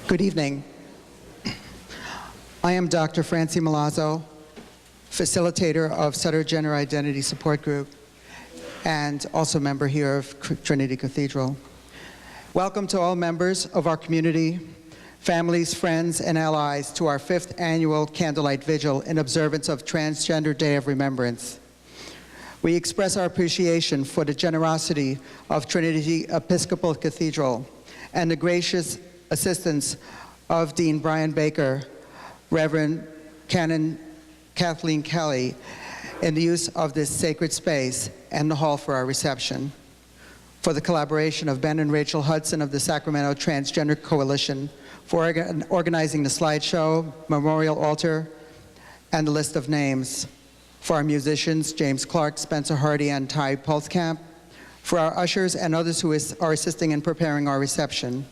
Good evening. I am Dr. Francie Milazzo, facilitator of Sutter Gender Identity Support Group, and also member here of Trinity Cathedral. Welcome to all members of our community, families, friends, and allies to our 5th annual Candlelight Vigil in observance of Transgender Day of Remembrance. We express our appreciation for the generosity of Trinity Episcopal Cathedral and the gracious assistance of Dean Brian Baker, Reverend Canon Kathleen Kelly, in the use of this sacred space and the hall for our reception. For the collaboration of Ben and Rachel Hudson of the Sacramento Transgender Coalition for organizing the slideshow, memorial altar, and the list of names. For our musicians, James Clark, Spencer Hardy, and Ty Pulskamp. For our ushers and others who are assisting in preparing our reception.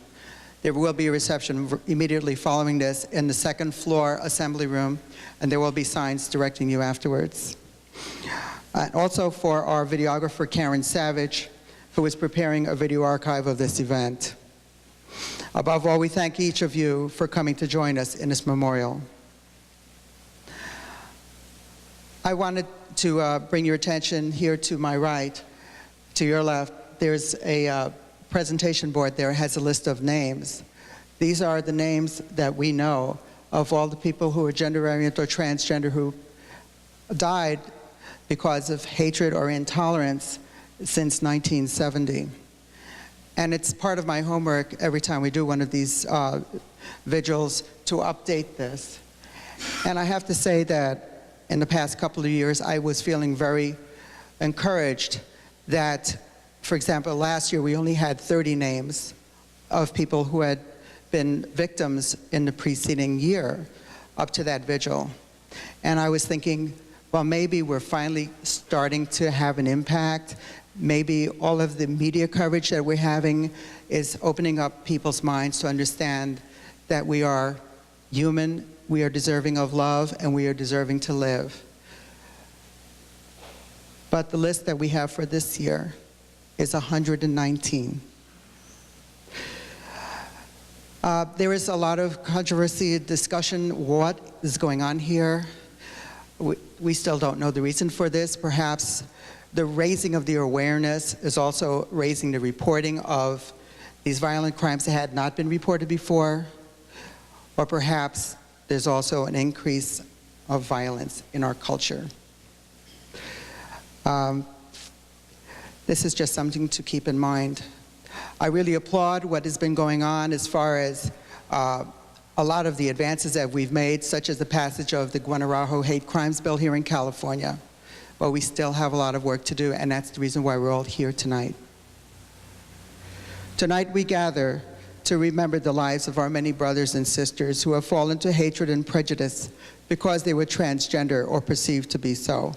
There will be a reception immediately following this in the 2nd floor assembly room, and there will be signs directing you afterwards. And also for our videographer, Karen Savage, who is preparing a video archive of this event. Above all, we thank each of you for coming to join us in this memorial. I wanted to bring your attention here to my right, to your left. There's a presentation board there. It has a list of names. These are the names that we know of all the people who are gender variant or transgender who died because of hatred or intolerance since 1970. And it's part of my homework every time we do one of these vigils to update this. And I have to say that in the past couple of years, I was feeling very encouraged that, for example, last year we only had 30 names of people who had been victims in the preceding year up to that vigil. And I was thinking, well, maybe we're finally starting to have an impact. Maybe all of the media coverage that we're having is opening up people's minds to understand that we are human, we are deserving of love, and we are deserving to live. But the list that we have for this year is 119. There is a lot of controversy, discussion, what is going on here. We still don't know the reason for this. Perhaps the raising of the awareness is also raising the reporting of these violent crimes that had not been reported before. Or perhaps there's also an increase of violence in our culture. This is just something to keep in mind. I really applaud what has been going on as far as a lot of the advances that we've made, such as the passage of the Guanajuato hate crimes bill here in California. But we still have a lot of work to do, and that's the reason why we're all here tonight. Tonight we gather to remember the lives of our many brothers and sisters who have fallen to hatred and prejudice because they were transgender or perceived to be so.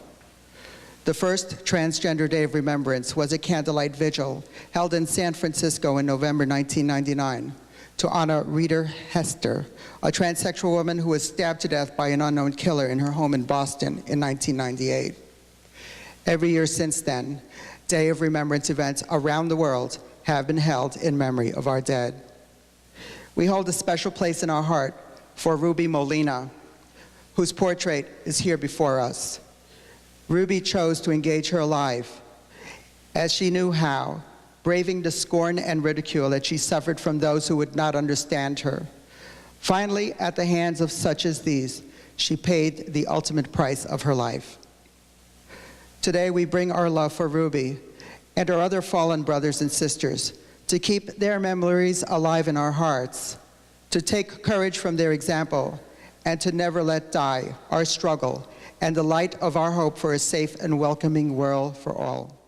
The first Transgender Day of Remembrance was a candlelight vigil held in San Francisco in November 1999 to honor Rita Hester, a transsexual woman who was stabbed to death by an unknown killer in her home in Boston in 1998. Every year since then, Day of Remembrance events around the world have been held in memory of our dead. We hold a special place in our heart for Ruby Molina, whose portrait is here before us. Ruby chose to engage her life as she knew how, braving the scorn and ridicule that she suffered from those who would not understand her. Finally, at the hands of such as these, she paid the ultimate price of her life. Today, we bring our love for Ruby and our other fallen brothers and sisters to keep their memories alive in our hearts, to take courage from their example, and to never let die our struggle and the light of our hope for a safe and welcoming world for all.